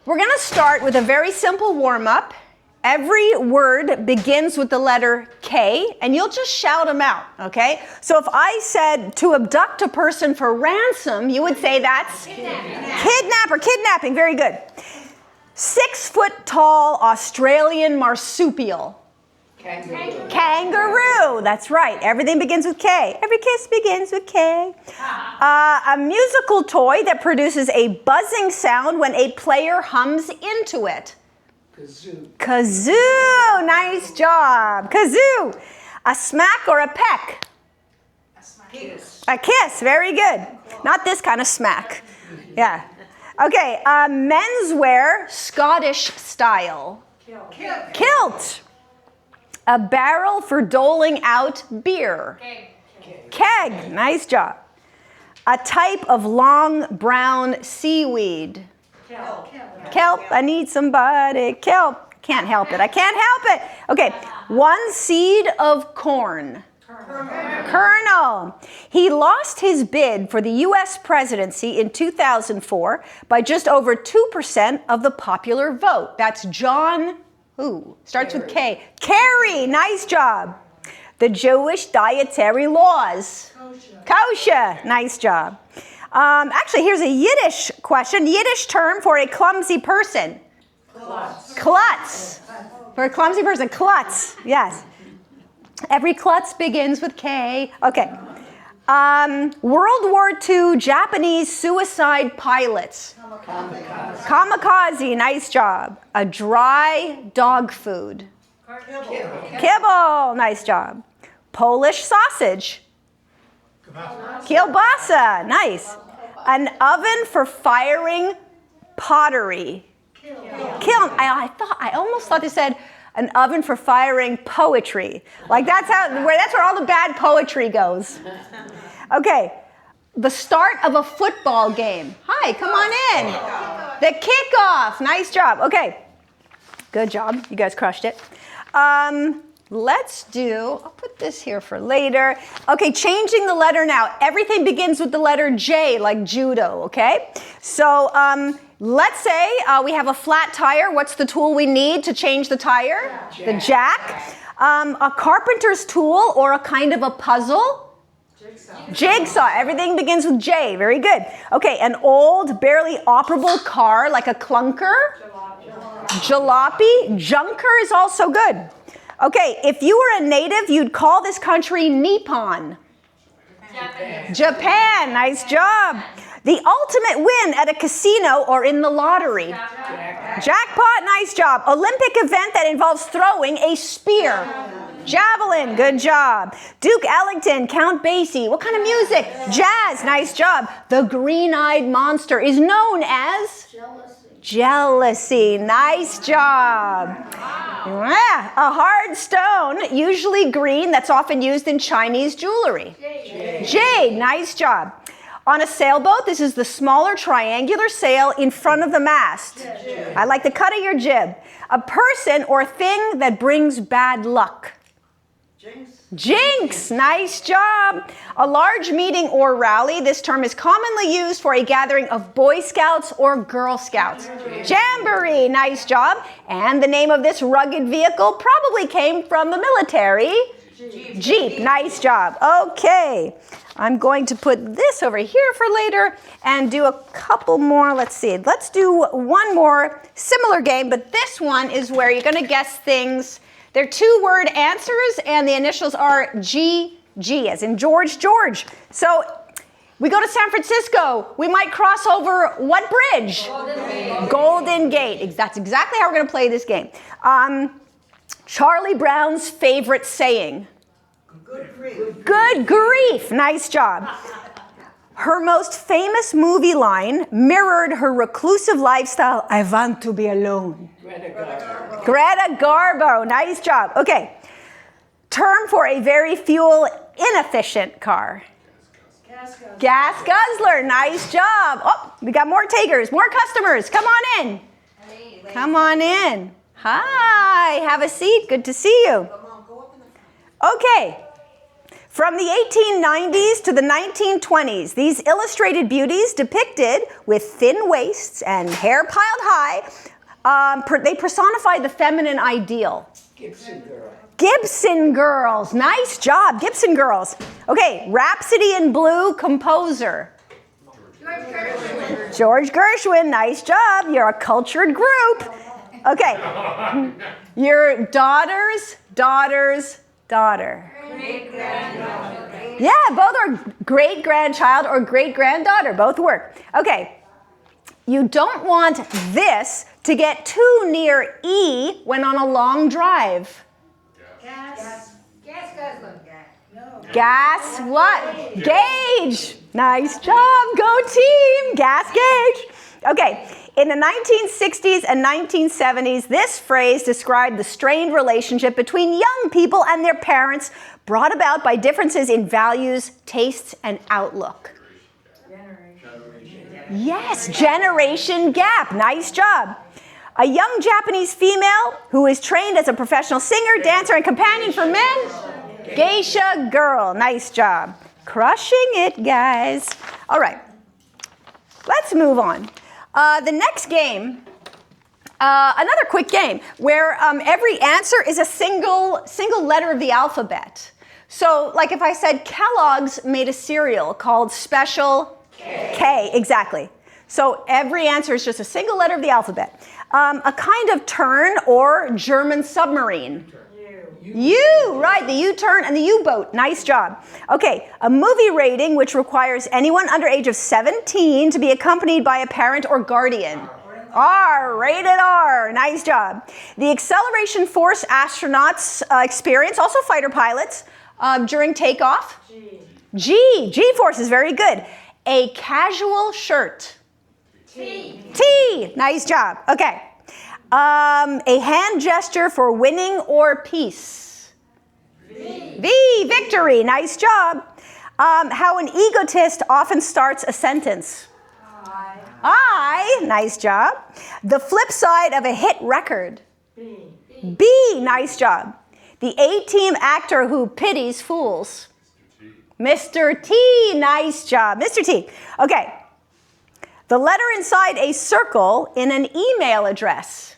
We're going to start with a very simple warm-up. Every word begins with the letter K, and you'll just shout them out, okay? So if I said to abduct a person for ransom, you would say that's kidnap or kidnapping. Very good. 6-foot-tall Australian marsupial. Kangaroo. That's right. Everything begins with K. Every kiss begins with K. A musical toy that produces a buzzing sound when a player hums into it. Kazoo. Kazoo. Nice job. Kazoo. A smack or a peck? A kiss. A kiss. Very good. Not this kind of smack. Yeah. Okay. Menswear, Scottish style. Kilt. A barrel for doling out beer. Keg. Nice job. A type of long brown seaweed. Kelp. I need somebody. Kelp. Can't help it. I can't help it. Okay. 1 seed of corn. Kernel. He lost his bid for the U.S. presidency in 2004 by just over 2% of the popular vote. That's John... Who? Starts with K. Kerry. Nice job. The Jewish dietary laws. Kosher. Nice job. Actually, here's a Yiddish question. Yiddish term for a clumsy person. Klutz. For a clumsy person. Klutz. Yes. Every klutz begins with K. Okay. World War II Japanese suicide pilots. Kamikaze. Nice job. A dry dog food. Kibble. Nice job. Polish sausage. Kielbasa. Nice. An oven for firing pottery. Kiln. I almost thought they said an oven for firing poetry. Like that's where all the bad poetry goes. Okay. The start of a football game. Hi, come on in. The kickoff. Nice job. Okay. Good job. You guys crushed it. I'll put this here for later. Okay, changing the letter now. Everything begins with the letter J, like judo, okay? So let's say we have a flat tire. What's the tool we need to change the tire? The jack. A carpenter's tool or a kind of a puzzle? Jigsaw. Everything begins with J. Very good. Okay, an old, barely operable car, like a clunker. Jalopy. Junker is also good. Okay, if you were a native, you'd call this country Nippon. Japan. Nice job. The ultimate win at a casino or in the lottery. Jackpot. Nice job. Olympic event that involves throwing a spear. Javelin. Good job. Duke Ellington. Count Basie. What kind of music? Jazz. Nice job. The green-eyed monster is known as? Jealousy. Nice job. Yeah. A hard stone, usually green, that's often used in Chinese jewelry. Jade. Nice job. On a sailboat, this is the smaller triangular sail in front of the mast. I like the cut of your jib. A person or thing that brings bad luck. Jinx. Nice job. A large meeting or rally. This term is commonly used for a gathering of Boy Scouts or Girl Scouts. Jamboree. Nice job. And the name of this rugged vehicle probably came from the military. Jeep. Nice job. Okay. I'm going to put this over here for later and do a couple more. Let's see. Let's do one more similar game, but this one is where you're going to guess things. They're 2-word answers, and the initials are GG, as in George. So we go to San Francisco. We might cross over what bridge? Golden Gate. That's exactly how we're going to play this game. Charlie Brown's favorite saying. Good grief. Nice job. Her most famous movie line mirrored her reclusive lifestyle. I want to be alone. Greta Garbo. Nice job. Okay. Term for a very fuel inefficient car. Gas guzzler. Nice job. Oh, we got more takers, more customers. Come on in. Come on in. Hi. Have a seat. Good to see you. Okay. From the 1890s to the 1920s, these illustrated beauties depicted with thin waists and hair piled high, they personified the feminine ideal. Gibson girl. Gibson girls. Nice job, Gibson girls. Okay, Rhapsody in Blue composer. George Gershwin. George Gershwin. Nice job. You're a cultured group. Okay. Your daughter's daughter. Great-granddaughter. Yeah, both are great-grandchild or great-granddaughter. Both work. Okay. You don't want this to get too near E when on a long drive. Gas guzzler. No. Gas what? Gauge. Nice job. Go team. Gas gauge. Okay. In the 1960s and 1970s, this phrase described the strained relationship between young people and their parents brought about by differences in values, tastes, and outlook. Yes, generation gap. Nice job. A young Japanese female who is trained as a professional singer, dancer, and companion for men. Geisha girl. Nice job. Crushing it, guys. All right. Let's move on. The next game, another quick game where every answer is a single letter of the alphabet. So, like if I said Kellogg's made a cereal called Special K, exactly. So every answer is just a single letter of the alphabet. A kind of turn or German submarine. U, right, the U-turn and the U-boat. Nice job. Okay, a movie rating which requires anyone under age of 17 to be accompanied by a parent or guardian. R, rated R. Nice job. The acceleration force astronauts experience, also fighter pilots, during takeoff. G-force is very good. A casual shirt. T. Nice job. Okay. A hand gesture for winning or peace. V, victory. Nice job. How an egotist often starts a sentence. I, nice job. The flip side of a hit record. B, nice job. The A-team actor who pities fools. Mr. T, nice job. Mr. T. Okay. The letter inside a circle in an email address.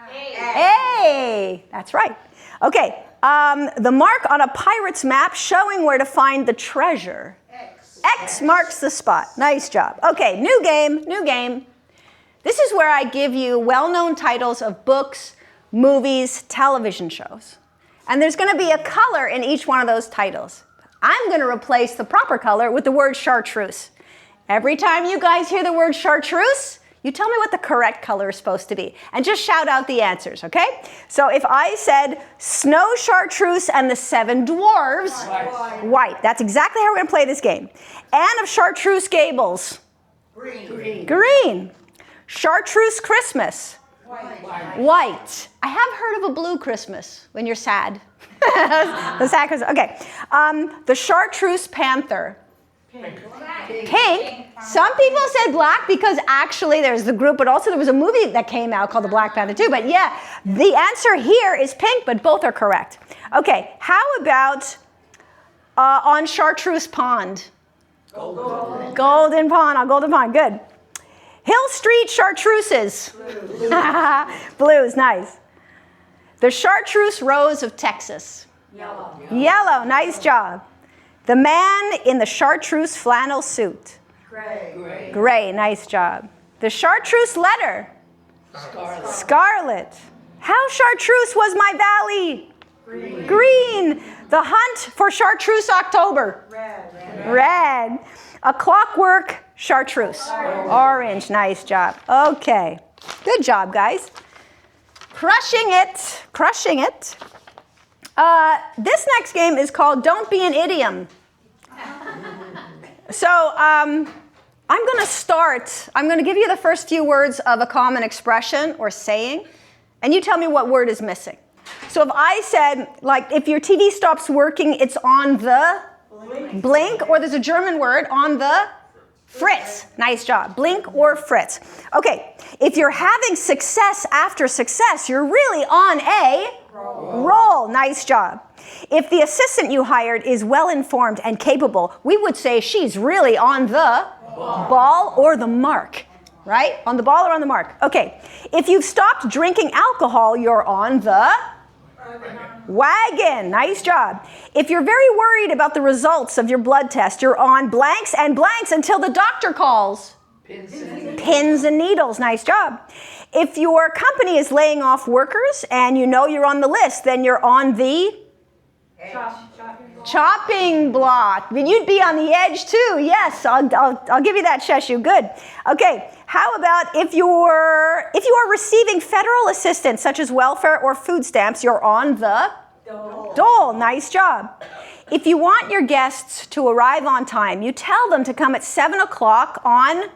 A. That's right. Okay. The mark on a pirate's map showing where to find the treasure. X marks the spot. Nice job. Okay, new game. This is where I give you well-known titles of books, movies, television shows. And there's going to be a color in each one of those titles. I'm going to replace the proper color with the word chartreuse. Every time you guys hear the word chartreuse, you tell me what the correct color is supposed to be. And just shout out the answers, okay? So if I said snow chartreuse and the seven dwarves, white. That's exactly how we're going to play this game. Anne of Chartreuse Gables. Green. Chartreuse Christmas. White. I have heard of a blue Christmas when you're sad. The sad Christmas. Okay. The Chartreuse Panther. Pink. Some people said black because actually there's the group, but also there was a movie that came out called The Black Panther too. But yeah, the answer here is pink, but both are correct. Okay, how about on Chartreuse Pond? Golden Pond, on Golden Pond, good. Hill Street Chartreuses. Blues, nice. The Chartreuse Rose of Texas. Yellow, nice job. The man in the chartreuse flannel suit. Gray, nice job. The chartreuse letter. Scarlet. How chartreuse was my valley? Green. The hunt for chartreuse October. Red. A clockwork chartreuse. Orange, nice job. Okay. Good job, guys. Crushing it. This next game is called Don't Be an Idiom. So I'm going to give you the first few words of a common expression or saying, and you tell me what word is missing. So if I said, like, if your TV stops working, it's on the blink, or there's a German word, on the fritz. Nice job. Blink or fritz. Okay, if you're having success after success, you're really on a Roll. Nice job. If the assistant you hired is well-informed and capable, we would say she's really on the ball or the mark. Right? On the ball or on the mark. Okay. If you've stopped drinking alcohol, you're on the wagon. Nice job. If you're very worried about the results of your blood test, you're on blanks and blanks until the doctor calls. Pins and needles. Nice job. If your company is laying off workers and you know you're on the list, then you're on the chopping block. You'd be on the edge too. Yes, I'll give you that, Sheshu. Good. Okay. How about if you are receiving federal assistance such as welfare or food stamps, you're on the dole. Nice job. If you want your guests to arrive on time, you tell them to come at 7 o'clock on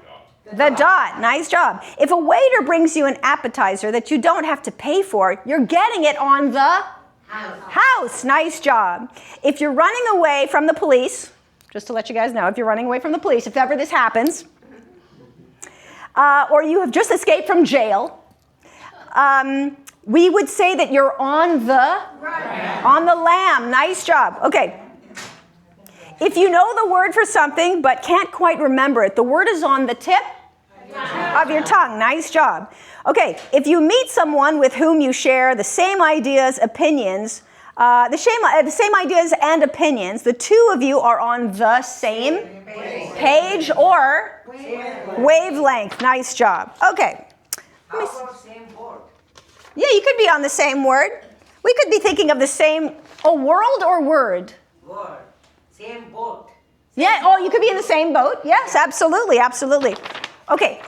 the dot. Nice job. If a waiter brings you an appetizer that you don't have to pay for, you're getting it on the house. Nice job. If you're running away from the police, just to let you guys know, if you're running away from the police, if ever this happens, or you have just escaped from jail, we would say that you're on the lamb. Nice job. Okay. If you know the word for something but can't quite remember it, the word is on the tip of your tongue. Nice job. Okay. If you meet someone with whom you share the same ideas, opinions, the same ideas and opinions, the two of you are on the same page or wavelength. Nice job. Okay. Yeah, you could be on the same word. We could be thinking of the same, world or word? Word. Same boat. Yeah, you could be in the same boat. Yes, absolutely, absolutely. Okay.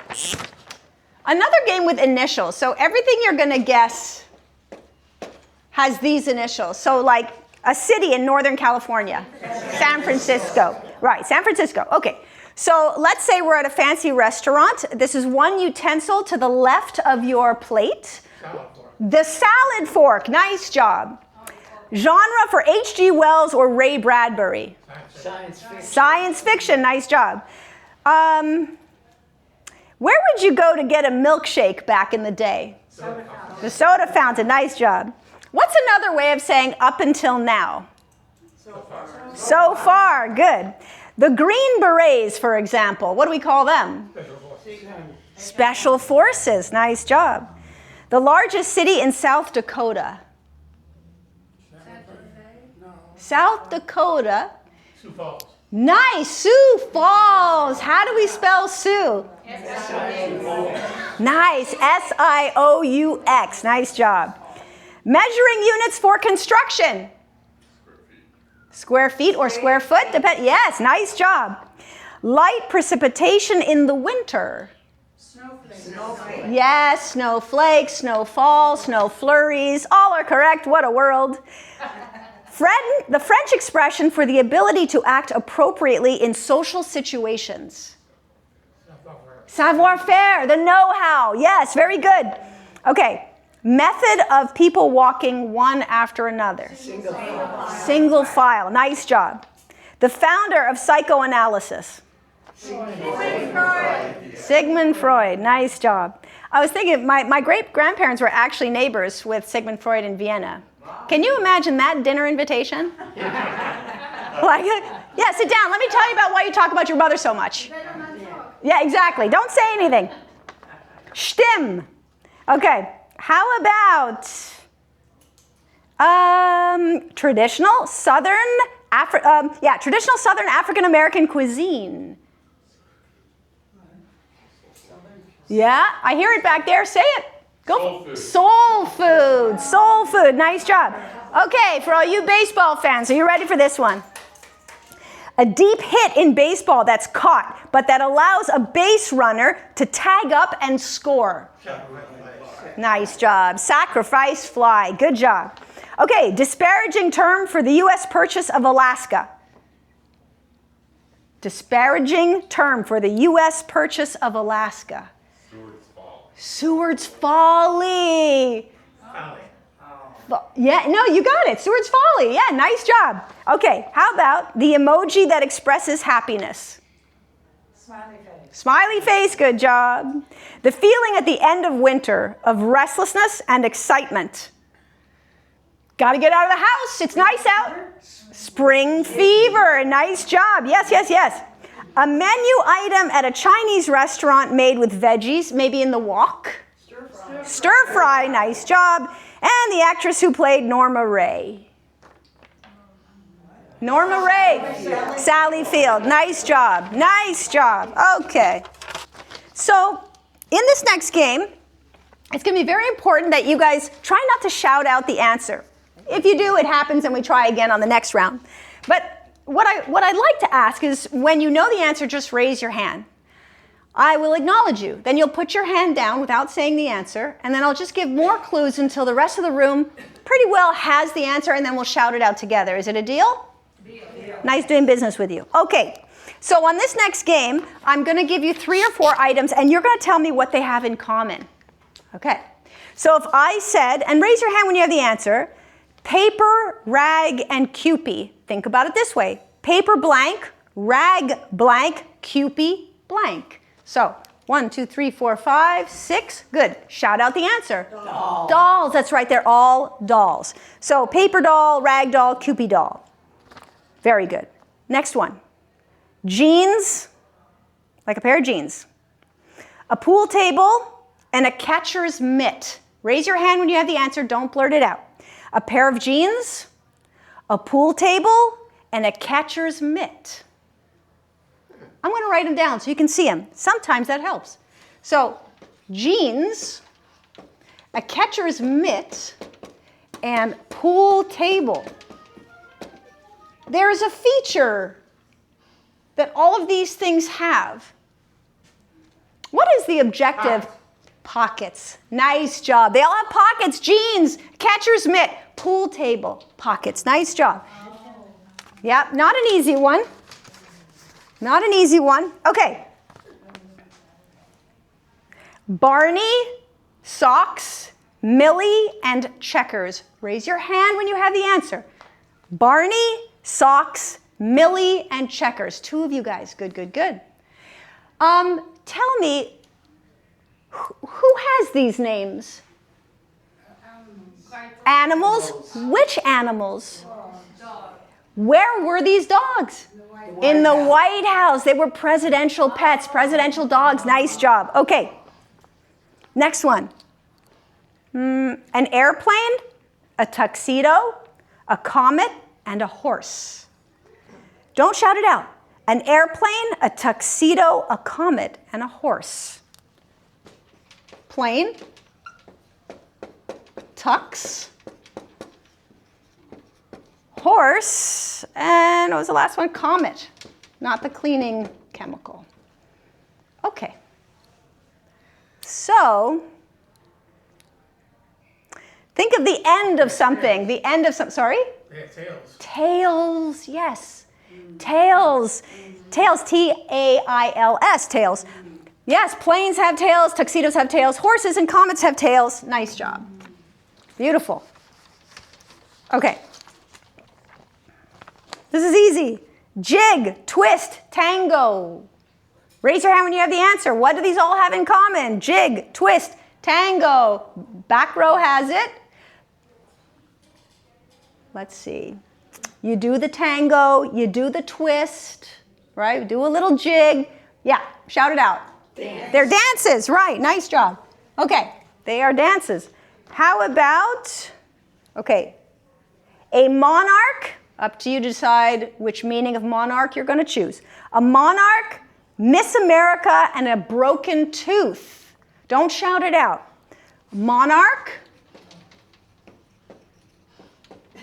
Another game with initials. So everything you're going to guess has these initials. So like a city in Northern California. San Francisco. Right, San Francisco. Okay. So let's say we're at a fancy restaurant. This is one utensil to the left of your plate. The salad fork. Nice job. Genre for H.G. Wells or Ray Bradbury. Science fiction. Science fiction. Nice job. Where would you go to get a milkshake back in the day? The soda fountain. Nice job. What's another way of saying up until now? So far. Good. The Green Berets, for example, what do we call them? Special Forces. Nice job. The largest city in South Dakota. South Dakota. Sioux Falls. Nice. Sioux Falls. How do we spell Sioux? Nice. S-I-O-U-X. Nice job. Measuring units for construction. Square feet or square foot? Yes, nice job. Light precipitation in the winter. Snowflake. Yes, snowflakes, snowfall, snow flurries. All are correct. What a world. The French expression for the ability to act appropriately in social situations. Savoir-faire, the know-how. Yes, very good. Okay. Method of people walking one after another. Single file. Nice job. The founder of psychoanalysis. Sigmund Freud. Nice job. I was thinking my great-grandparents were actually neighbors with Sigmund Freud in Vienna. Can you imagine that dinner invitation? Like, yeah, sit down. Let me tell you about why you talk about your mother so much. Yeah, exactly. Don't say anything. Stimm. Okay. How about traditional Southern African American cuisine? Yeah, I hear it back there. Say it. Go. Soul food. Soul food. Nice job. Okay, for all you baseball fans, are you ready for this one? A deep hit in baseball that's caught, but that allows a base runner to tag up and score. Nice job. Sacrifice fly. Good job. Okay, disparaging term for the U.S. purchase of Alaska. Disparaging term for the U.S. purchase of Alaska. Seward's Folly. Yeah, no, you got it. Seward's Folly. Yeah, nice job. Okay, how about the emoji that expresses happiness? Smiley face. Smiley face, good job. The feeling at the end of winter of restlessness and excitement. Got to get out of the house. It's nice out. Spring fever. Nice job. Yes, yes, yes. A menu item at a Chinese restaurant made with veggies, maybe in the wok. Stir fry. Nice job. And the actress who played Norma Ray. Norma Ray. Sally Field. Nice job. Nice job. Okay. So in this next game, it's going to be very important that you guys try not to shout out the answer. If you do, it happens and we try again on the next round. But what I'd like to ask is when you know the answer, just raise your hand. I will acknowledge you. Then you'll put your hand down without saying the answer, and then I'll just give more clues until the rest of the room pretty well has the answer, and then we'll shout it out together. Is it a deal? Deal. Nice doing business with you. Okay, so on this next game, I'm going to give you 3 or 4 items, and you're going to tell me what they have in common. Okay, so if I said, and raise your hand when you have the answer, paper, rag, and Kewpie. Think about it this way. Paper blank, rag blank, Kewpie blank. So 1, 2, 3, 4, 5, 6. Good. Shout out the answer. Dolls. Dolls. That's right. They're all dolls. So paper doll, rag doll, Kewpie doll. Very good. Next one. Jeans, like a pair of jeans. A pool table and a catcher's mitt. Raise your hand when you have the answer. Don't blurt it out. A pair of jeans, a pool table, and a catcher's mitt. I'm going to write them down so you can see them. Sometimes that helps. So, jeans, a catcher's mitt, and pool table. There is a feature that all of these things have. What is the objective? Pockets. Nice job. They all have pockets. Jeans, catcher's mitt, pool table, pockets. Nice job. Yeah, not an easy one. Not an easy one. Okay. Barney, socks, Millie, and checkers. Raise your hand when you have the answer. Barney, socks, Millie, and checkers. 2 of you guys. Good, good, good. Tell me, who has these names? Animals? Which animals? Where were these dogs? In the White House. They were presidential pets, presidential dogs. Nice job. Okay. Next one. An airplane, a tuxedo, a comet, and a horse. Don't shout it out. An airplane, a tuxedo, a comet, and a horse. Plane, tux, horse, and what was the last one? Comet, not the cleaning chemical. Okay. So, think of the end of something. The end of something. Sorry? They have tails. Tails, yes. Tails. Tails, T-A-I-L-S, tails. Yes, planes have tails, tuxedos have tails, horses and comets have tails. Nice job. Beautiful. Okay. This is easy. Jig, twist, tango. Raise your hand when you have the answer. What do these all have in common? Jig, twist, tango. Back row has it. Let's see. You do the tango, you do the twist, right? Do a little jig. Yeah, shout it out. Dance. They're dances, right? Nice job. Okay, they are dances. How about, okay, a monarch, up to you to decide which meaning of monarch you're going to choose. A monarch, Miss America, and a broken tooth. Don't shout it out. Monarch.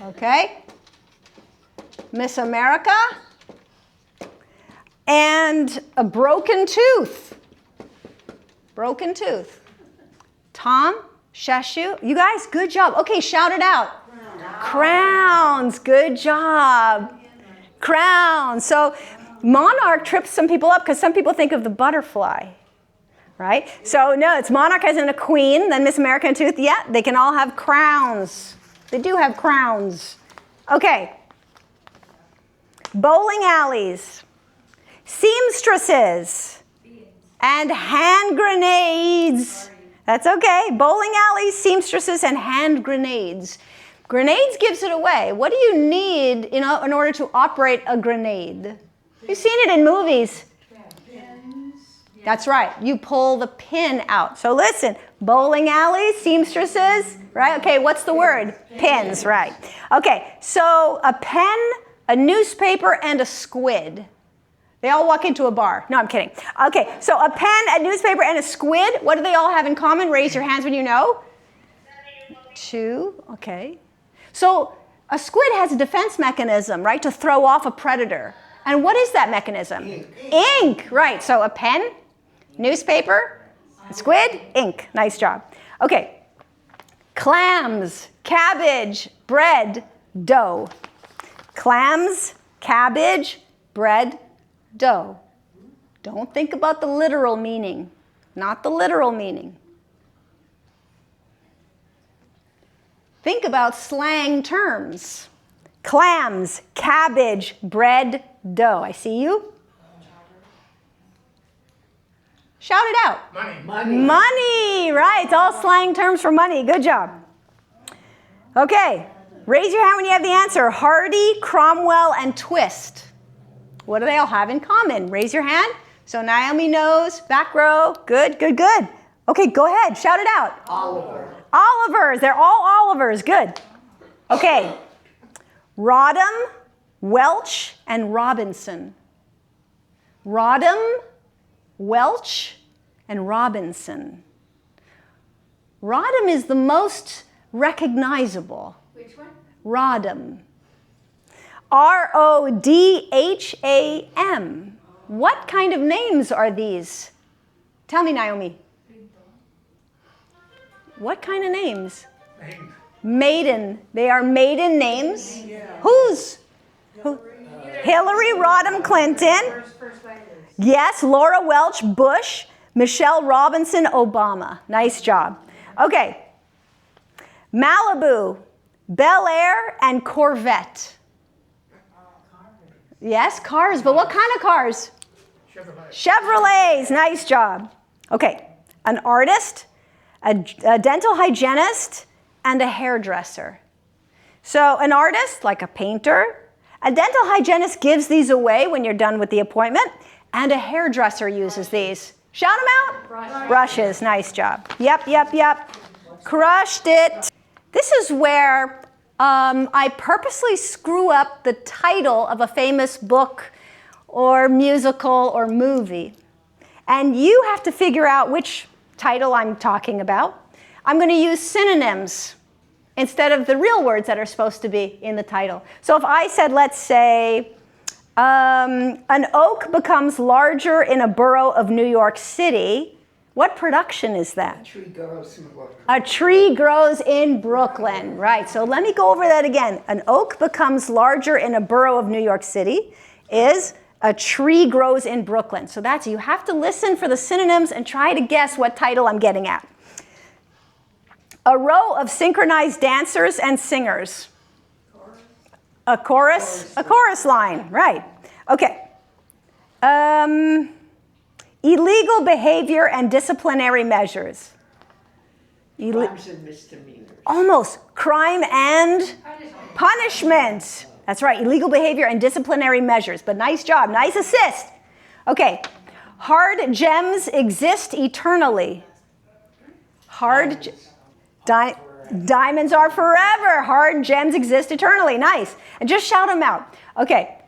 Okay. Miss America. And a broken tooth. Broken tooth. Tom, Shashu, you guys, good job. Okay, shout it out. Crowns, good job. Crowns. So monarch trips some people up because some people think of the butterfly, right? So no, it's monarch as in a queen, then Miss America and tooth. Yeah, they can all have crowns. They do have crowns. Okay. Bowling alleys, seamstresses, and hand grenades. That's okay. Bowling alleys, seamstresses, and hand grenades. Grenades gives it away. What do you need in order to operate a grenade? You've seen it in movies. That's right. You pull the pin out. So listen, bowling alleys, seamstresses, right? Okay, what's the word? Pins, right. Okay, so a pen, a newspaper, and a squid. They all walk into a bar. No, I'm kidding. Okay, so a pen, a newspaper, and a squid. What do they all have in common? Raise your hands when you know. 2, okay. So a squid has a defense mechanism, right, to throw off a predator. And what is that mechanism? Ink, right. So a pen, newspaper, squid, ink. Nice job. Okay. Clams, cabbage, bread, dough. Clams, cabbage, bread, dough. Don't think about the literal meaning. Not the literal meaning. Think about slang terms. Clams, cabbage, bread, dough. I see you. Shout it out. Money. Money, right. It's all slang terms for money. Good job. Okay. Raise your hand when you have the answer. Hardy, Cromwell, and Twist. What do they all have in common? Raise your hand. So Naomi knows. Back row. Good, good, good. Okay, go ahead. Shout it out. Oliver. Olivers. They're all Olivers. Good. Okay. Rodham, Welch, and Robinson. Rodham, Welch, and Robinson. Rodham is the most recognizable. Which one? Rodham. Rodham. What kind of names are these? Tell me, Naomi. What kind of names? Maiden. They are maiden names. Whose? Who? Hillary Rodham Clinton. Yes, Laura Welch Bush. Michelle Robinson Obama. Nice job. Okay. Malibu, Bel Air, and Corvette. Yes, cars, but what kind of cars? Chevrolets. Nice job. Okay. An artist, a dental hygienist, and a hairdresser. So an artist, like a painter, a dental hygienist gives these away when you're done with the appointment, and a hairdresser uses these. Shout them out. Brushes. Nice job. Yep. Crushed it. This is where I purposely screw up the title of a famous book or musical or movie. And you have to figure out which title I'm talking about. I'm going to use synonyms instead of the real words that are supposed to be in the title. So if I said, let's say, an oak becomes larger in a borough of New York City, what production is that? A tree grows in Brooklyn. Right, so let me go over that again. An oak becomes larger in a borough of New York City is a tree grows in Brooklyn. So that's, you have to listen for the synonyms and try to guess what title I'm getting at. A row of synchronized dancers and singers. A chorus line, right. Okay. Illegal behavior and disciplinary measures. Crimes and misdemeanors. Almost. Crime and punishment. That's right. Illegal behavior and disciplinary measures. But nice job. Nice assist. Okay. Hard gems exist eternally. Diamonds are forever. Hard gems exist eternally. Nice. And just shout them out. Okay.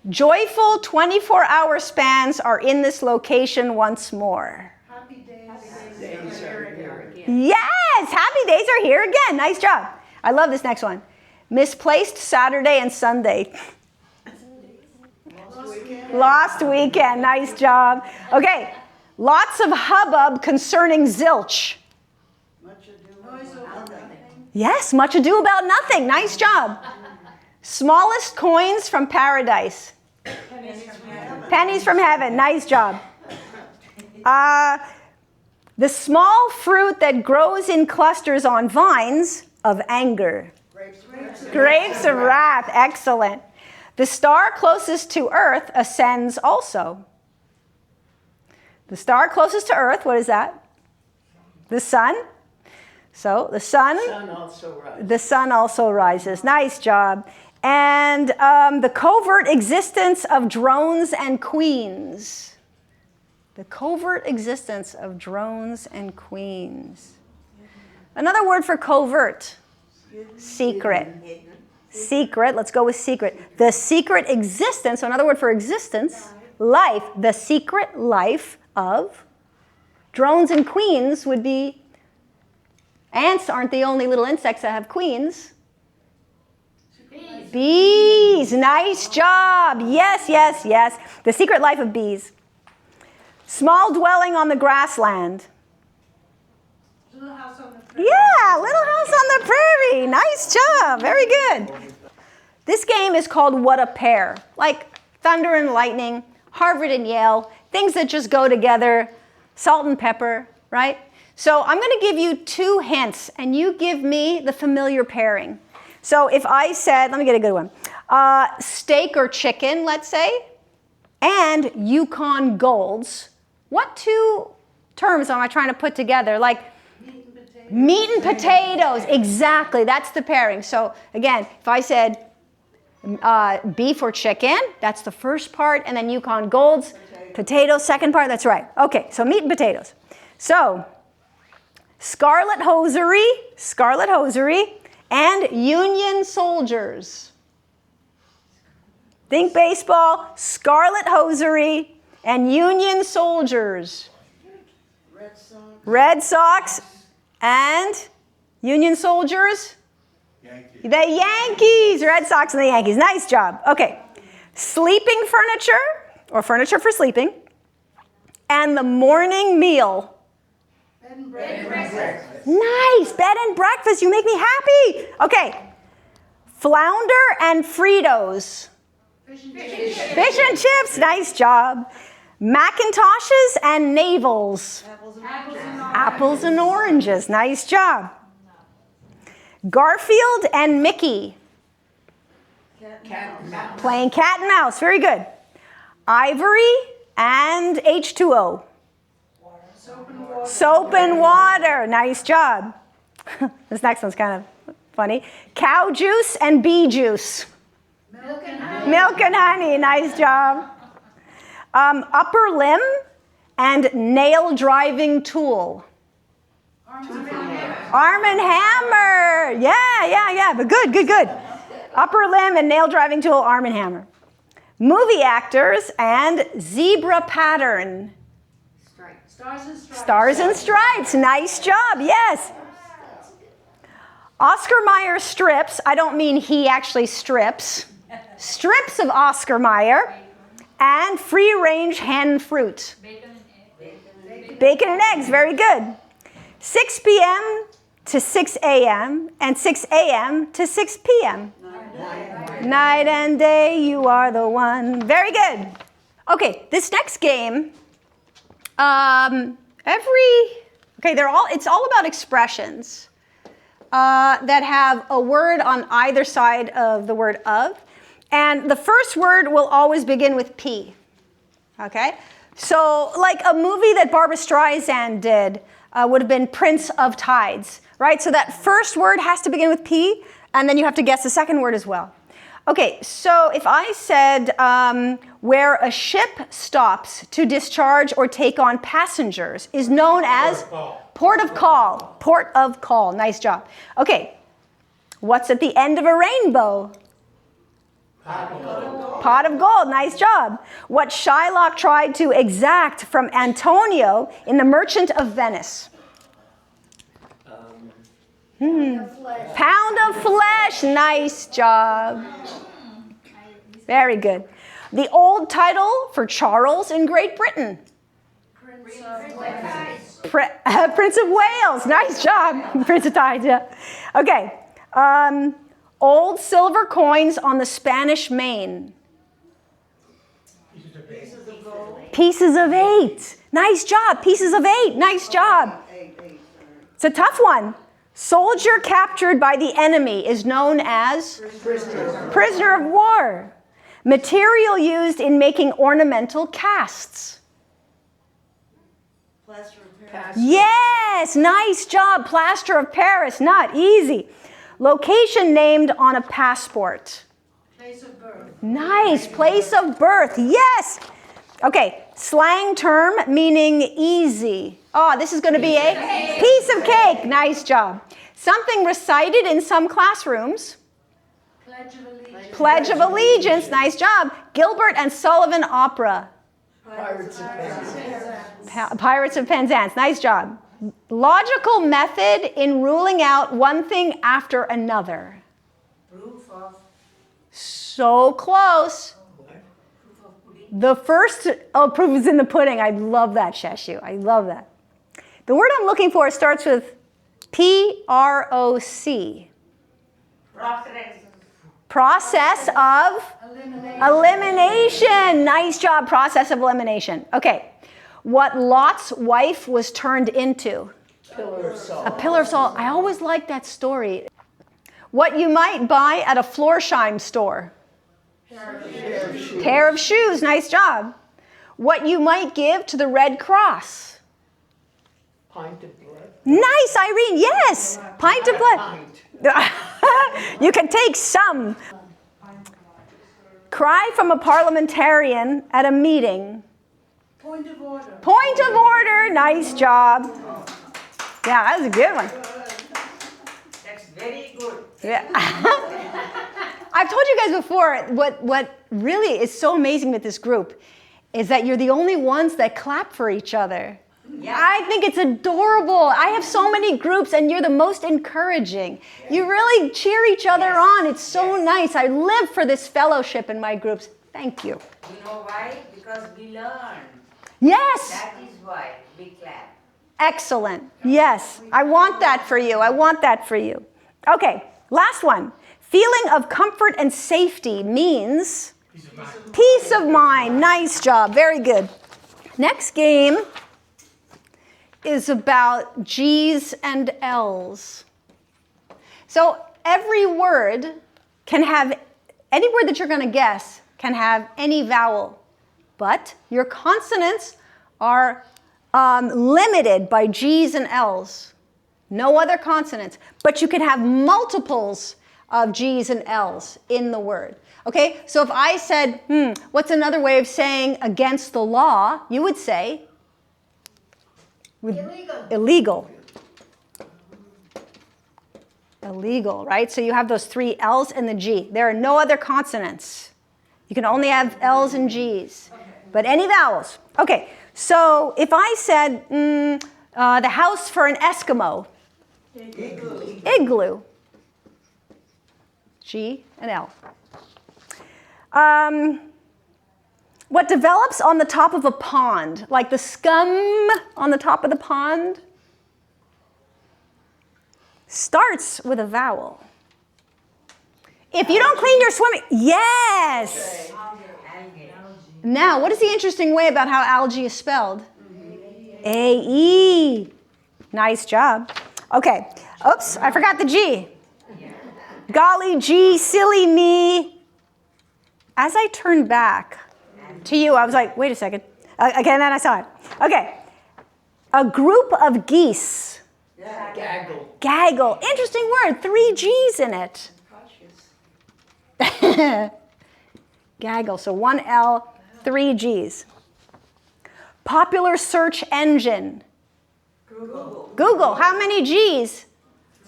Joyful 24-hour spans are in this location once more. Happy days are here again. Yes, happy days are here again. Nice job. I love this next one. Misplaced Saturday and Sunday. Lost weekend. Nice job. Okay. Lots of hubbub concerning zilch. Yes, much ado about nothing. Nice job. Smallest coins from paradise. Pennies from heaven. Nice job. The small fruit that grows in clusters on vines of anger. Grapes of wrath. Excellent. The star closest to earth ascends also. The star closest to earth, what is that? The sun. So the sun also rises. Nice job. And the covert existence of drones and queens. The covert existence of drones and queens. Another word for covert. Secret. Secret. Let's go with secret. The secret existence, so another word for existence, life. The secret life of drones and queens would be, ants aren't the only little insects that have queens. Bees. Nice job. Yes, yes, yes. The secret life of bees. Small dwelling on the grassland. Little house on the prairie. Yeah, Little House on the Prairie. Nice job. Very good. This game is called What a Pair. Like thunder and lightning, Harvard and Yale, things that just go together, salt and pepper, right? So I'm going to give you 2 hints, and you give me the familiar pairing. So if I said, let me get a good one, steak or chicken, let's say, and Yukon Golds, what 2 terms am I trying to put together? Like meat and potatoes. Exactly, that's the pairing. So again, if I said beef or chicken, that's the first part, and then Yukon Golds, potatoes, second part, that's right. Okay, so meat and potatoes. So scarlet hosiery, and Union soldiers. Think baseball, scarlet hosiery, and Union soldiers. Red Sox and Union soldiers. Yankees. The Yankees, Red Sox and the Yankees. Nice job. Okay. Sleeping furniture, or furniture for sleeping, and the morning meal. Bed and breakfast. Nice, bed and breakfast. You make me happy. Okay. Flounder and Fritos. Fish and chips. Fish and chips. Nice job. Macintoshes and navels. Apples and oranges. Nice job. Garfield and Mickey. Cat and mouse. Playing cat and mouse. Very good. Ivory and H2O. Soap and water. Soap and water. Nice job. This next one's kind of funny. Cow juice and bee juice. Milk and honey. Milk and honey. Nice job. Upper limb and nail driving tool. Arms and hammer. Arm and hammer. Yeah. But good. Upper limb and nail driving tool, arm and hammer. Movie actors and zebra pattern. Stars and stripes. Stars and stripes. Nice job. Yes. Oscar Mayer strips. I don't mean he actually strips. Strips of Oscar Mayer. And free-range hen fruit. Bacon and eggs. Very good. 6 p.m. to 6 a.m. and 6 a.m. to 6 p.m. Night and day, you are the one. Very good. Okay, this next game, it's all about expressions that have a word on either side of the word of. And the first word will always begin with P. Okay? So like a movie that Barbra Streisand did would have been Prince of Tides, right? So that first word has to begin with P, and then you have to guess the second word as well. Okay, so if I said where a ship stops to discharge or take on passengers is known as port of call. Port of call. Nice job. Okay, what's at the end of a rainbow? Pot of gold. Nice job. What Shylock tried to exact from Antonio in The Merchant of Venice? Pound of flesh. Nice job. Very good. The old title for Charles in Great Britain? Prince of Wales. Nice job. Prince of Tides, yeah. Okay. Old silver coins on the Spanish Main. Pieces of gold. Pieces of 8. Nice job. Pieces of 8. Nice job. It's a tough one. Soldier captured by the enemy is known as prisoner of war. Material used in making ornamental casts. Yes, nice job. Plaster of Paris, not easy. Location named on a passport. Place of birth. Nice, place of birth, yes. Okay, slang term meaning easy. Oh, this is going to be a piece of cake. Nice job. Something recited in some classrooms. Pledge of allegiance. Pledge of Allegiance, nice job. Gilbert and Sullivan Opera. Pirates of Penzance, nice job. Logical method in ruling out one thing after another. Proof of. So close. The first, proof is in the pudding. I love that, Sheshu. I love that. The word I'm looking for starts with P-R-O-C. Process of elimination. Nice job, process of elimination. Okay. What Lot's wife was turned into. Pillar of salt. A pillar of salt. I always like that story. What you might buy at a Florsheim store. Pair of shoes. Nice job. What you might give to the Red Cross. Pint of blood. Nice, Irene. Yes. Pint of blood. You can take some. Cry from a parliamentarian at a meeting. Point of order. Point of order. Nice job. Yeah, that was a good one. That's very good. Yeah. I've told you guys before, what really is so amazing with this group is that you're the only ones that clap for each other. Yeah. I think it's adorable. I have so many groups and you're the most encouraging. You really cheer each other on. It's so nice. I live for this fellowship in my groups. Thank you. You know why? Because we learn. Yes. That is why we clap. Excellent. Yes. I want that for you. I want that for you. Okay. Last one. Feeling of comfort and safety means peace of mind. Nice job. Very good. Next game is about G's and L's. So every word can have, any word that you're going to guess can have any vowel, but your consonants are limited by G's and L's. No other consonants, but you can have multiples of G's and L's in the word. Okay, so if I said, what's another way of saying against the law, you would say, illegal. Illegal, right? So you have those three L's and the G. There are no other consonants. You can only have L's and G's, but any vowels. Okay, so if I said the house for an Eskimo, igloo. G and L. What develops on the top of a pond, like the scum on the top of the pond, starts with a vowel. If you don't clean your swimming, yes. Now, what is the interesting way about how algae is spelled? A-E. Nice job. Okay. Oops, I forgot the G. Golly gee, silly me. As I turned back to you, I was like, wait a second. Okay, and then I saw it. Okay. A group of geese. Gaggle. Gaggle. Interesting word. 3 G's in it. Gaggle. So 1 L, 3 G's. Popular search engine. Google. How many G's?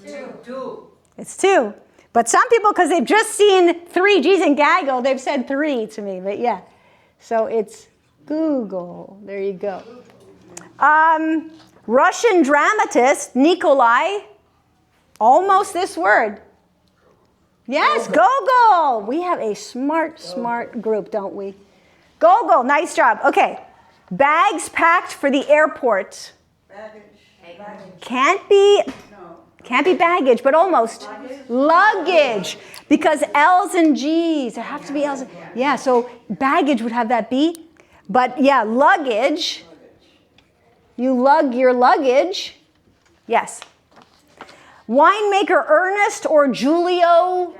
2. It's 2. But some people, because they've just seen 3 G's in gaggle, they've said 3 to me. But yeah. So it's Google. There you go. Russian dramatist Nikolai. Almost this word. Yes, Gogol. We have a smart group, don't we? Gogol, nice job. Okay. Bags packed for the airport. Can't be baggage, but almost. Luggage. Because L's and G's. There have to be L's. Yeah, so baggage would have that B. But yeah, luggage. You lug your luggage. Yes. Winemaker Ernest or Giulio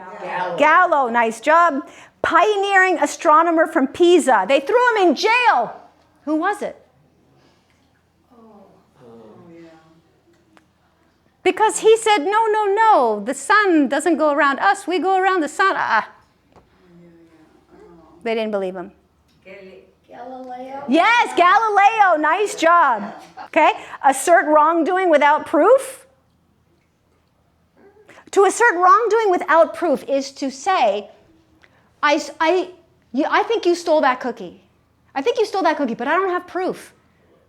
Gallo. Nice job. Pioneering astronomer from Pisa. They threw him in jail. Who was it? Because he said, no, no, no, the sun doesn't go around us, we go around the sun. They didn't believe him. Galileo. Yes, Galileo, nice job. Okay, assert wrongdoing without proof. To assert wrongdoing without proof is to say, I think you stole that cookie. I think you stole that cookie, but I don't have proof.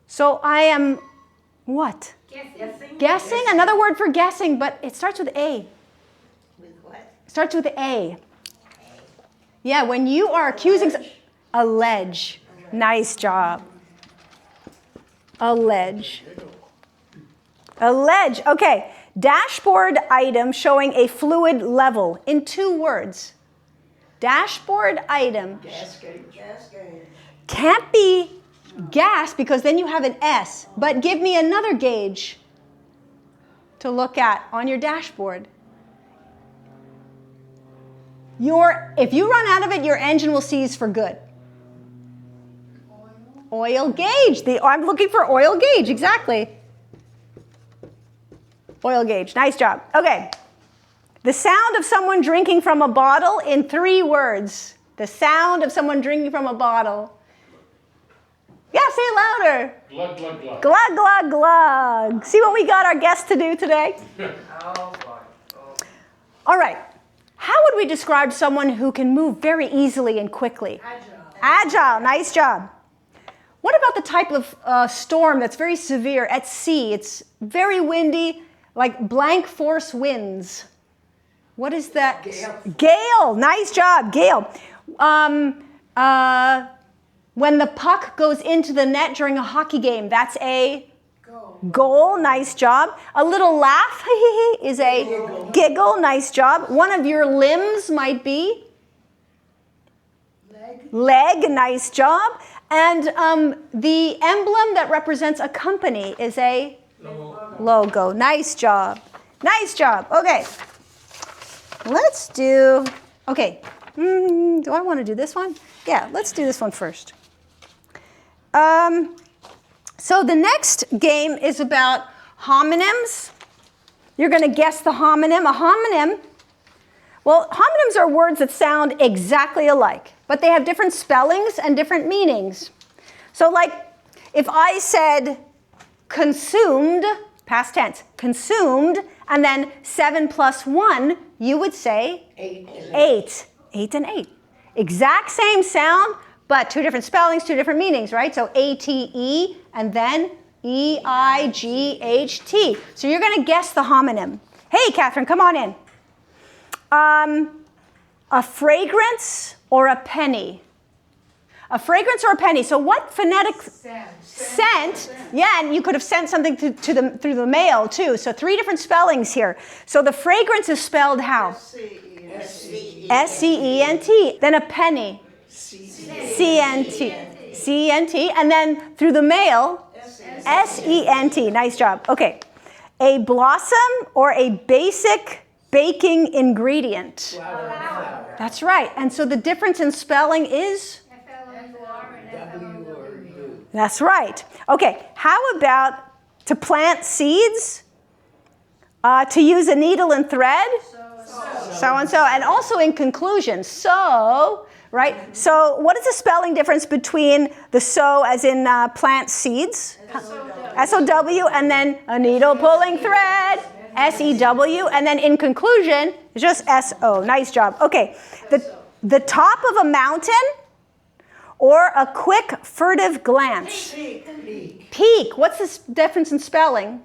So I am, what? Guessing. Guessing, another word for guessing, but it starts with A. With what? It starts with A. Yeah, when you are accusing, allege. Nice job. Allege. Allege. Okay. Dashboard item showing a fluid level in 2 words. Dashboard item. Gas gauge. Can't be gas because then you have an S. But give me another gauge to look at on your dashboard. If you run out of it, your engine will seize for good. Oil gauge. I'm looking for oil gauge, exactly. Oil gauge, nice job. Okay. The sound of someone drinking from a bottle in 3 words. The sound of someone drinking from a bottle. Yeah, say it louder. Glug, glug, glug. Glug, glug, glug. See what we got our guests to do today? Oh, God. Oh. All right. How would we describe someone who can move very easily and quickly? Agile, nice job. What about the type of storm that's very severe at sea? It's very windy, like blank force winds. What is that? Gale, nice job, gale. When the puck goes into the net during a hockey game, that's a goal, nice job. A little laugh is a giggle, nice job. One of your limbs might be leg, nice job. And the emblem that represents a company is a logo. Nice job. Nice job. Okay. Let's do, okay. Do I want to do this one? Yeah, let's do this one first. So the next game is about homonyms. You're going to guess the homonym. A homonym, well, homonyms are words that sound exactly alike, but they have different spellings and different meanings. So like if I said consumed, past tense, consumed, and then 7 plus 1, you would say 8. 8 and 8. Exact same sound, but 2 different spellings, 2 different meanings, right? So A-T-E and then E-I-G-H-T. So you're going to guess the homonym. Hey, Catherine, come on in. A fragrance or a penny? A fragrance or a penny. So what phonetic? Sent. Yeah, and you could have sent something through the mail too. So 3 different spellings here. So the fragrance is spelled how? S-C-E-N-T. Then a penny. C-N-T. C-N-T. And then through the mail, S-E-N-T. Nice job. Okay. A blossom or a basic baking ingredient. Flour. That's right. And so the difference in spelling is? W-R-U. That's right. Okay. How about to plant seeds? To use a needle and thread? So and so. And also in conclusion. So, right? So what is the spelling difference between the sow as in plant seeds? S-O-W. And then a needle pulling thread. S-E-W. And then in conclusion, it's just S-O. Nice job. Okay. The top of a mountain or a quick furtive glance? Peak. What's the difference in spelling?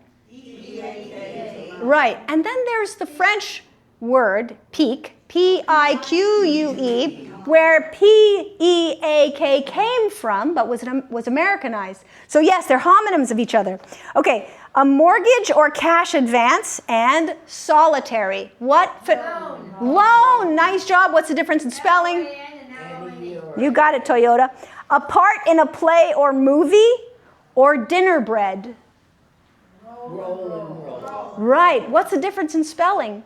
Right. And then there's the French word, peak, P-I-Q-U-E, where P-E-A-K came from, but was Americanized. So yes, they're homonyms of each other. Okay, a mortgage or cash advance and solitary. What? Loan. Nice job. What's the difference in spelling? You got it, Toyota. A part in a play or movie or dinner bread. Roll and roll. Right. What's the difference in spelling?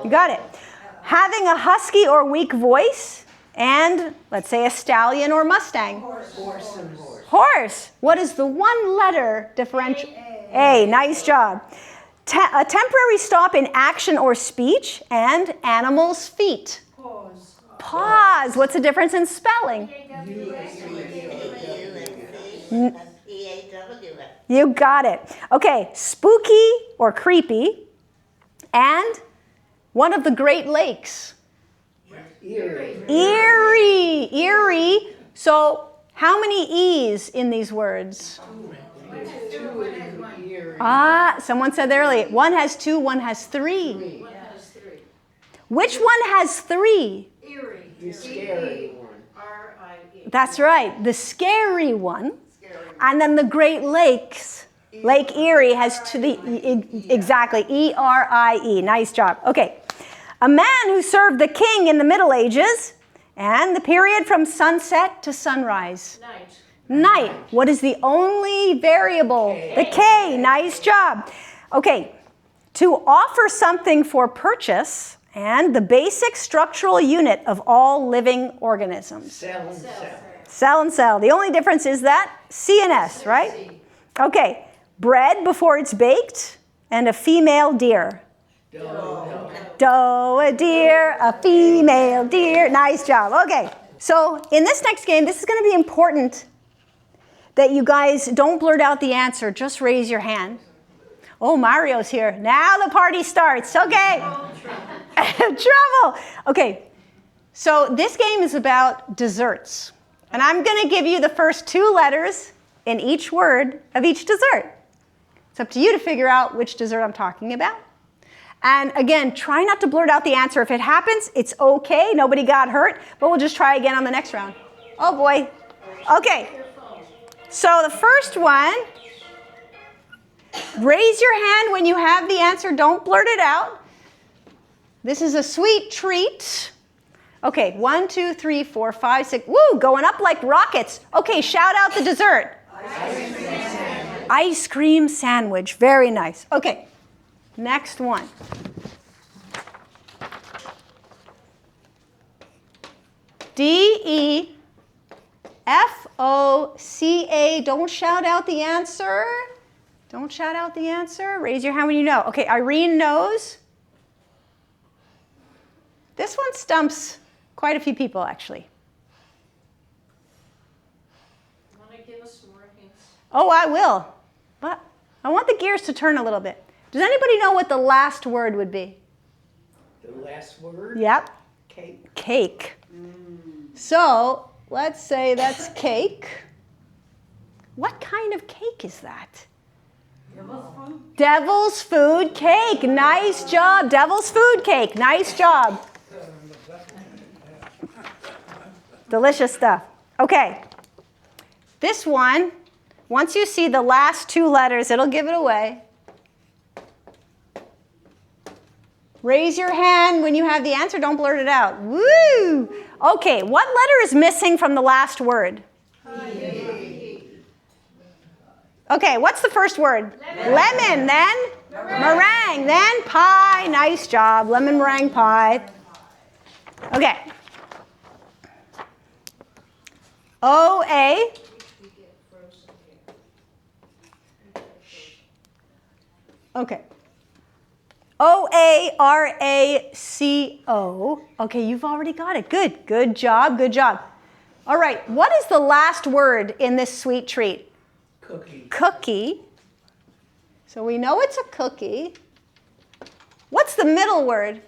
You got it. Having a husky or weak voice and, let's say, a stallion or Mustang. Horse and horse. Horse. What is the one letter differential? A, nice job. A temporary stop in action or speech, and animals' feet. Pause. Pause. What's the difference in spelling? E-A-W. You got it. Okay, spooky or creepy, and one of the Great Lakes. Eerie. Eerie. Eerie. So how many E's in these words? Eerie. Ah, someone said earlier, one has two, one has three. One has three. Which one has three? Eerie. The scary one. R-I-E. That's right, the scary one. And then the Great Lakes, Lake Erie has exactly, E-R-I-E. Nice job. Okay. A man who served the king in the Middle Ages and the period from sunset to sunrise. Night. Night. What is the only variable? The K. Nice job. Okay. To offer something for purchase and the basic structural unit of all living organisms. Cell and cell. Cell and cell. The only difference is that C and S, right? Okay. Bread before it's baked and a female deer. Doe, a deer, a female deer. Nice job. Okay. So in this next game, this is going to be important that you guys don't blurt out the answer. Just raise your hand. Oh, Mario's here. Now the party starts. Okay. Trouble. Okay. So this game is about desserts. And I'm going to give you the first two letters in each word of each dessert. It's up to you to figure out which dessert I'm talking about. And again, try not to blurt out the answer. If it happens, it's okay. Nobody got hurt. But we'll just try again on the next round. Oh, boy. Okay. So the first one, raise your hand when you have the answer. Don't blurt it out. This is a sweet treat. Okay, 1, 2, 3, 4, 5, 6. Woo, going up like rockets. Okay, shout out the dessert. Ice cream sandwich. Very nice. Okay, next one. D-E-F-O-C-A. Don't shout out the answer. Don't shout out the answer. Raise your hand when you know. Okay, Irene knows. This one stumps quite a few people, actually. Want to give us more hints? Oh, I will. But I want the gears to turn a little bit. Does anybody know what the last word would be? The last word? Yep. Cake. Cake. So let's say that's cake. What kind of cake is that? Devil's food cake. Nice job. Devil's food cake. Nice job. Delicious stuff. Okay. This one, once you see the last two letters, it'll give it away. Raise your hand when you have the answer. Don't blurt it out. Woo! Okay, what letter is missing from the last word? Okay, what's the first word? Lemon, then meringue, then pie. Nice job. Lemon meringue pie. Okay. O-A. Okay. O-A-R-A-C-O. Okay, you've already got it. Good. Good job. Good job. All right. What is the last word in this sweet treat? Cookie. Cookie. So we know it's a cookie. What's the middle word?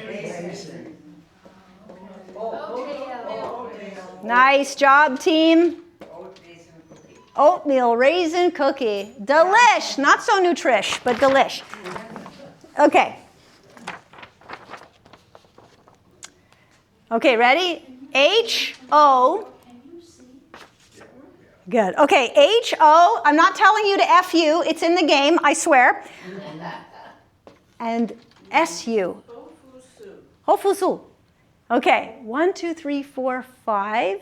Raisin. Nice job, team. Oatmeal raisin cookie. Delish. Not so nutrish, but delish. Okay. Okay, ready? H-O. Good. Okay, H-O. I'm not telling you to F you. It's in the game, I swear. And S-U. Hofusu. Okay, 1, 2, 3, 4, 5.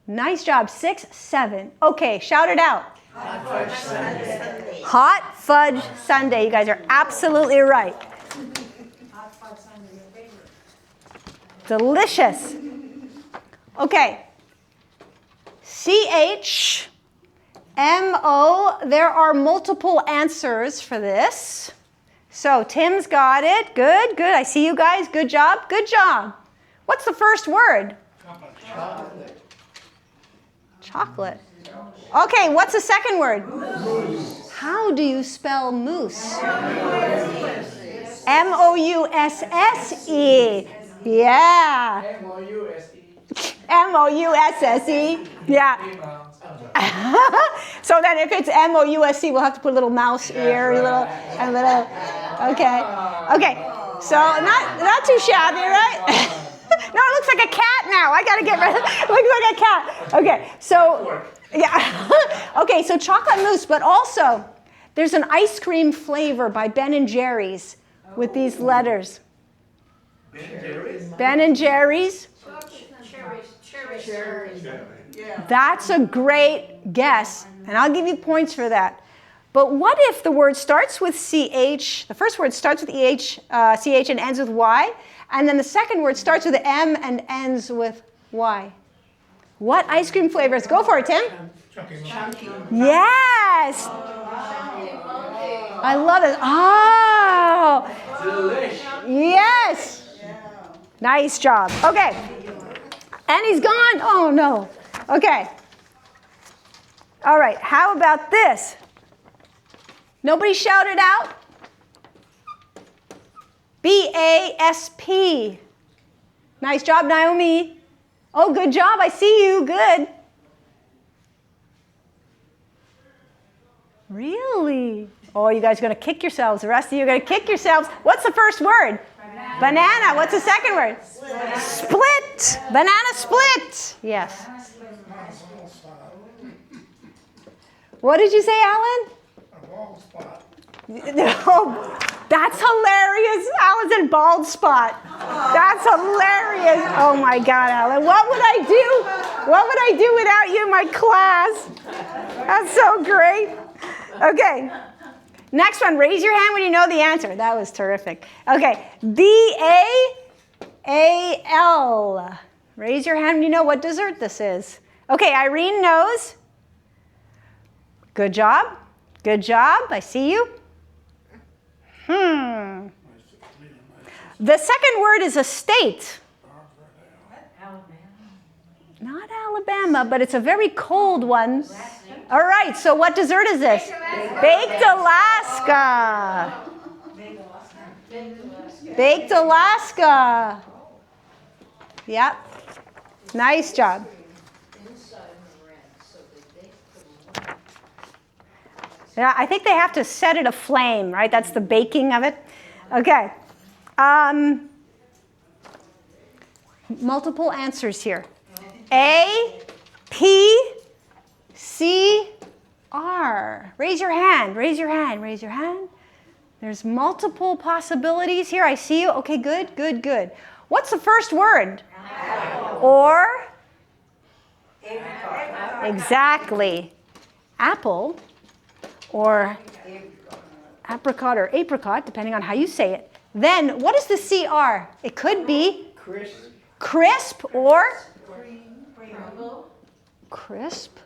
Nice job. 6, 7. Okay, shout it out. Hot fudge sundae. Hot fudge sundae. You guys are absolutely right. Hot fudge sundae, your favorite. Delicious. Okay. C-H M-O, there are multiple answers for this. So Tim's got it. Good, good. I see you guys. Good job, good job. What's the first word? Chocolate. Chocolate. Okay, what's the second word? Moose. How do you spell moose? M-O-U-S-S-E. Yeah. M-O-U-S-E. M-O-U-S-S-E. Yeah. So then if it's M-O-U-S-E, we'll have to put a little mouse ear, a little, okay. Okay, so not too shabby, right? No, it looks like a cat now. I got to get rid of it. Looks like a cat. Okay, so, yeah. Okay, so chocolate mousse, but also there's an ice cream flavor by Ben & Jerry's with these letters. Ben & Jerry's. Cherries. That's a great guess, and I'll give you points for that. But what if the word starts with CH, the first word starts with CH and ends with Y, and then the second word starts with M and ends with Y? What ice cream flavors? Go for it, Tim. Chunky. Yes! I love it. Oh! Delicious. Yes! Nice job. Okay. And he's gone. Oh, no. Okay. All right. How about this? Nobody shouted out? B-A-S-P. Nice job, Naomi. Oh, good job. I see you. Good. Really? Oh, you guys are going to kick yourselves. The rest of you are going to kick yourselves. What's the first word? Banana. What's the second word? Split. Banana split. Yes. What did you say, Alan? A bald spot. Oh, that's hilarious. Alan's in bald spot. That's hilarious. Oh my God, Alan. What would I do? What would I do without you in my class? That's so great. Okay. Next one. Raise your hand when you know the answer. That was terrific. Okay. B-A-A-L. Raise your hand when you know what dessert this is. Okay, Irene knows. Good job. Good job. I see you. The second word is a state. Not Alabama, but it's a very cold one. All right, so what dessert is this? Baked Alaska. Baked Alaska. Yep. Nice job. Yeah, I think they have to set it aflame, right? That's the baking of it. Okay. Multiple answers here. A, P, C, R. Raise your hand, raise your hand, raise your hand. There's multiple possibilities here. I see you. Okay, good, good, good. What's the first word? Apple. Or? Apricot. Exactly. Apple or apricot or apricot, depending on how you say it. Then, what is the CR? It could be crisp or? Crisp.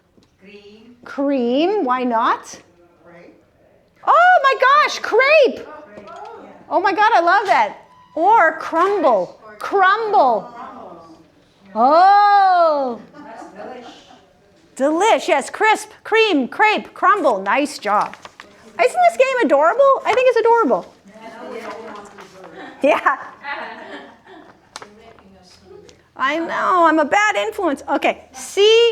Cream. Why not? Oh my gosh, crepe. Oh my God, I love that. Or crumble. Crumble. Oh. Delish, yes, crisp, cream, crepe, crumble. Nice job. Isn't this game adorable? I think it's adorable. Yeah. I know, I'm a bad influence. Okay, C-H-J-U.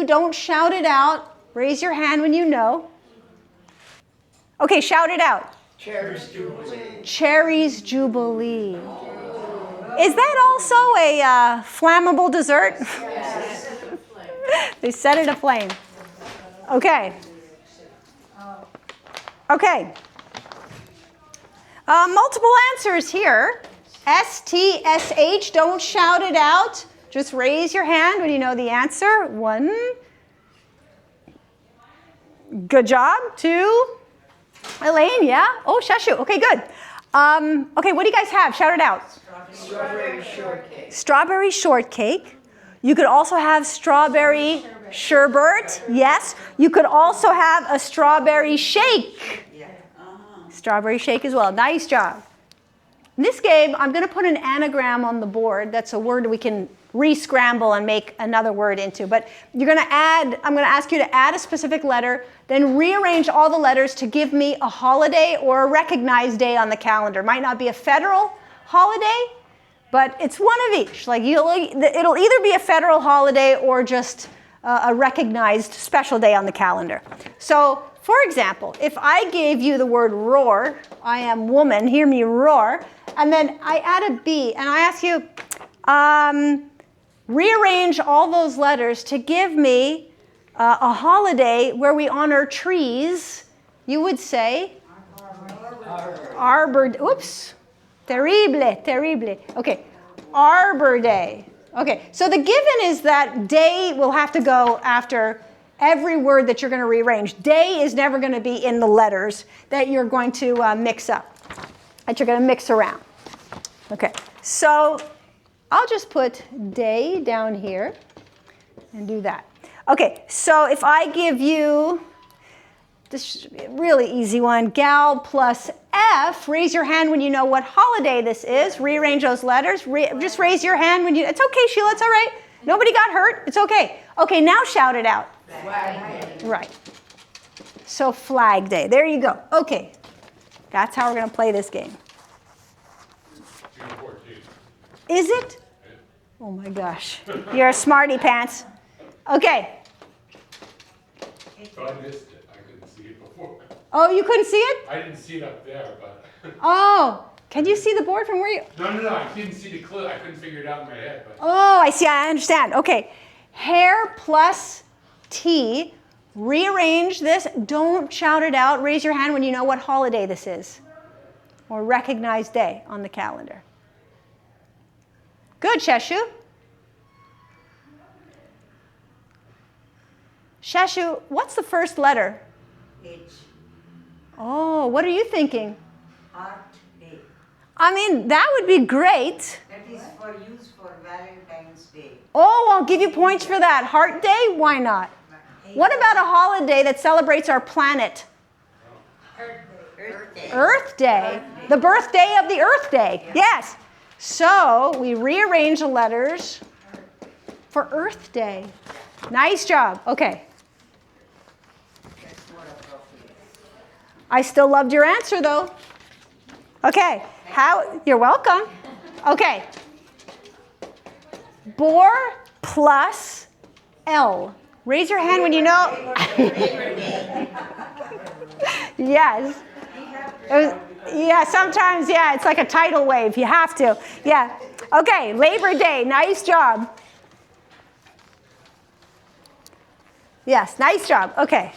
Don't shout it out. Raise your hand when you know. Okay, shout it out. Cherries Jubilee. Cherries Jubilee. Is that also a flammable dessert? Yes. They set it aflame. Okay. Okay. Multiple answers here. S-T-S-H. Don't shout it out. Just raise your hand when you know the answer. 1. Good job. 2. Elaine, yeah? Oh, Shashu. Okay, good. Okay, what do you guys have? Shout it out. Strawberry shortcake. Strawberry shortcake. You could also have strawberry sherbet. Yes. You could also have a strawberry shake. Yeah. Strawberry shake as well. Nice job. In this game, I'm going to put an anagram on the board. That's a word we can re-scramble and make another word into. But you're going to add, I'm going to ask you to add a specific letter, then rearrange all the letters to give me a holiday or a recognized day on the calendar. Might not be a federal holiday, but it's one of each. Like it'll either be a federal holiday or just a recognized special day on the calendar. So, for example, if I gave you the word roar, I am woman, hear me roar, and then I add a B and I ask you, rearrange all those letters to give me a holiday where we honor trees, you would say Arbor, oops, terrible. Okay, Arbor Day. Okay, so the given is that day will have to go after every word that you're going to rearrange. Day is never going to be in the letters that you're going to mix up, that you're going to mix around. Okay, so I'll just put day down here and do that. Okay, so if I give you, this should be a really easy one, gal plus F, raise your hand when you know what holiday this is. Rearrange those letters. Just raise your hand when you, it's okay, Sheila, it's all right. Nobody got hurt, it's okay. Okay, now shout it out. Flag Day. Right. So Flag Day, there you go. Okay, that's how we're going to play this game. June 14th. Is it? Oh my gosh, you're a smarty pants. Okay. So I missed it. I couldn't see it before. Oh, you couldn't see it? I didn't see it up there, but. Oh, can you see the board from where you? No, I didn't see the clue. I couldn't figure it out in my head. But. Oh, I see, I understand. Okay, hair plus T. Rearrange this. Don't shout it out. Raise your hand when you know what holiday this is or recognized day on the calendar. Good, Sheshu. Sheshu, what's the first letter? H. Oh, what are you thinking? Heart Day. I mean, that would be great. That is for use for Valentine's Day. Oh, I'll give you points for that. Heart Day? Why not? What about a holiday that celebrates our planet? Earth Day. Earth Day. The birthday of the Earth Day. Yes. So we rearrange the letters for Earth Day. Nice job. Okay. That's more appropriate. I still loved your answer, though. Okay. You're welcome. Okay. Boar plus L. Raise your hand when you know. Yes. Yeah, sometimes, yeah, it's like a tidal wave. You have to. Yeah. Okay, Labor Day. Nice job. Yes, nice job. Okay.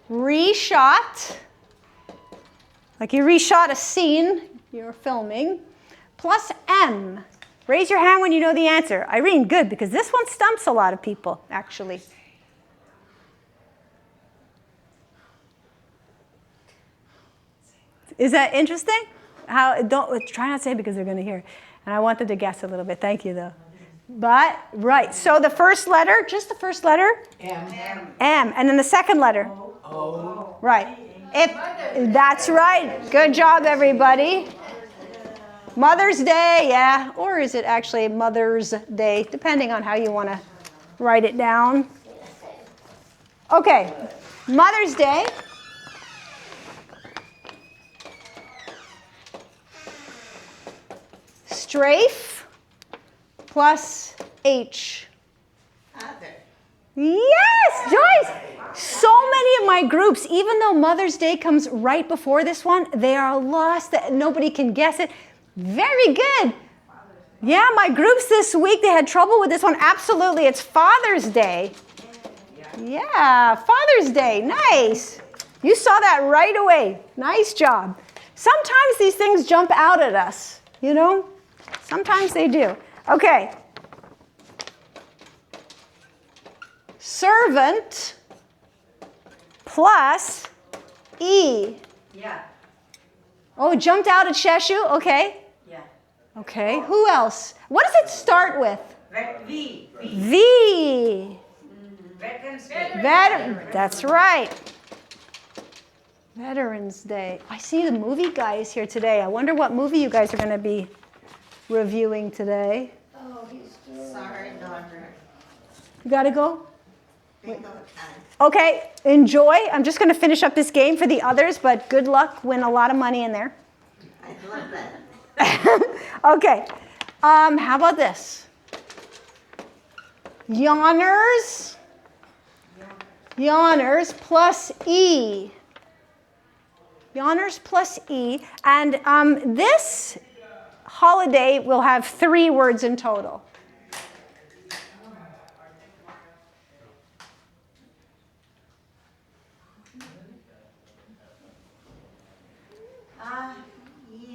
Reshot. Like you reshot a scene you're filming. Plus M. Raise your hand when you know the answer. Irene, good, because this one stumps a lot of people, actually. Is that interesting? Try not to say it because they're going to hear. And I want them to guess a little bit. Thank you, though. But, right, so the first letter, just the first letter? M. M. And then the second letter? O. Right. That's right. Good job, everybody. Mother's Day, yeah. Or is it actually Mother's Day, depending on how you want to write it down. Okay, Mother's Day. Strafe plus H. Other. Yes, Joyce. So many of my groups, even though Mother's Day comes right before this one, they are lost. Nobody can guess it. Very good. Yeah, my groups this week, they had trouble with this one. Absolutely, it's Father's Day. Yeah, Father's Day. Nice. You saw that right away. Nice job. Sometimes these things jump out at us, you know? Sometimes they do. Okay. Servant plus E. Yeah. Oh, jumped out at Sheshu? Okay. Yeah. Okay, who else? What does it start with? V. V. Veterans Day. That's right. Veterans Day. I see the movie guy is here today. I wonder what movie you guys are going to be reviewing today. Sorry, daughter. You got to go? Bingo time. Okay, enjoy. I'm just going to finish up this game for the others, but good luck. Win a lot of money in there. I love that. Okay. How about this? Yawners. Yawners plus E. Yawners plus E. And this holiday will have 3 words in total.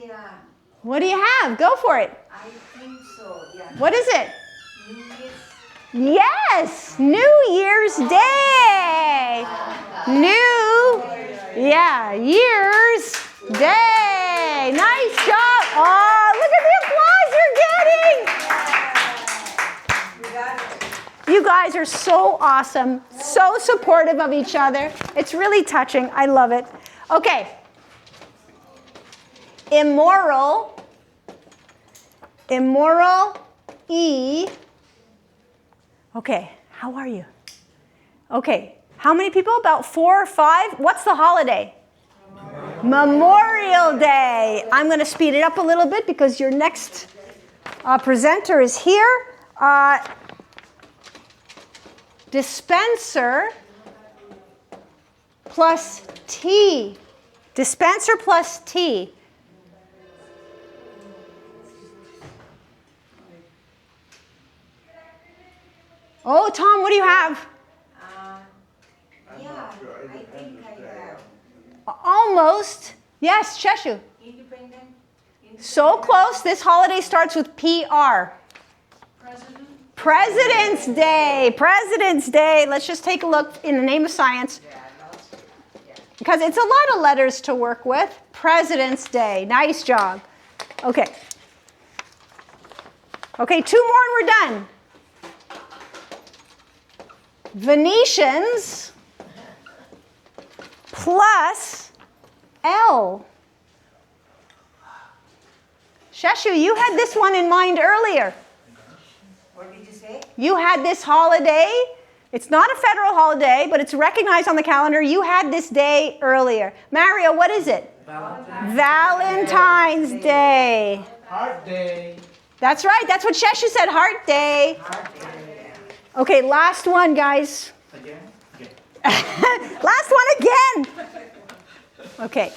Yeah, What do you have? Go for it. I think so, yeah. What is it? New Year's. Yes, New Year's Day. Year's Day. Nice job. Oh, look at the applause you're getting. You got it. You guys are so awesome, so supportive of each other. It's really touching. I love it. Okay. Immoral, E. Okay, how are you? Okay, how many people? About 4 or 5? What's the holiday? Memorial Day. I'm going to speed it up a little bit because your next presenter is here. Dispenser plus T. Dispenser plus T. Oh, Tom, what do you have? Yeah, I think I have. Almost. Yes, Cheshu. Independent. So close. This holiday starts with PR. President? President's Day. President's Day. Let's just take a look in the name of science. Because it's a lot of letters to work with. President's Day. Nice job. Okay. Okay, 2 more and we're done. Venetians plus L. Sheshu, you had this one in mind earlier. What did you say? You had this holiday. It's not a federal holiday, but it's recognized on the calendar. You had this day earlier. Mario, what is it? Valentine's Day. Heart Day. That's right. That's what Sheshu said. Heart Day. Okay, last one, guys. Again? Last one again. Okay.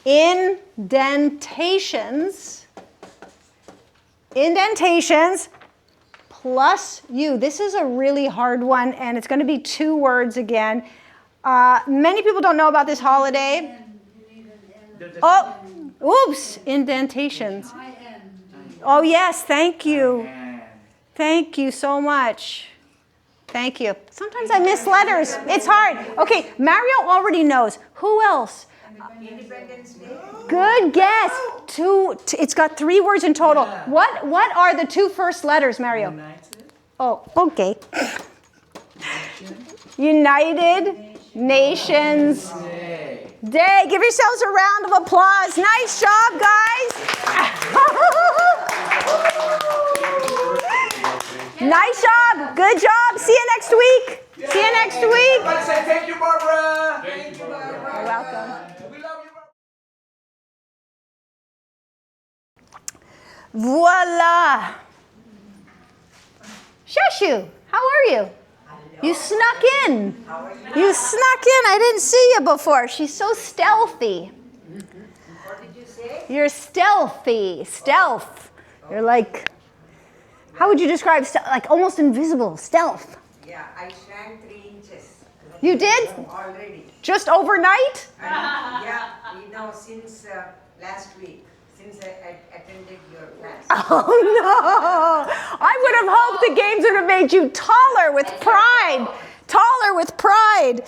Indentations. Indentations plus U. This is a really hard one, and it's going to be 2 words again. Many people don't know about this holiday. Oh, oops, indentations. Oh, yes, thank you. Thank you so much. Thank you. Sometimes I miss letters. It's hard. Okay, Mario already knows. Who else? Independence Day. Good guess. It's got 3 words in total. What are the 2 first letters, Mario? United. Oh, okay. United Nations Day. Give yourselves a round of applause. Nice job, guys. Nice job. Good job. See you next week. See you next week. Everybody say thank you, Barbara. Thank you, Barbara. You're welcome. We love you, Barbara. Voila. Sheshu, how are you? You snuck in. You snuck in. I didn't see you before. She's so stealthy. What did you say? You're stealthy. Stealth. You're like, how would you describe like almost invisible? Stealth. Yeah, I shrank 3 inches. You did? Already. Just overnight? Yeah, since last week, since I attended your class. Oh no! I would have hoped the games would have made you taller with pride. Taller with pride.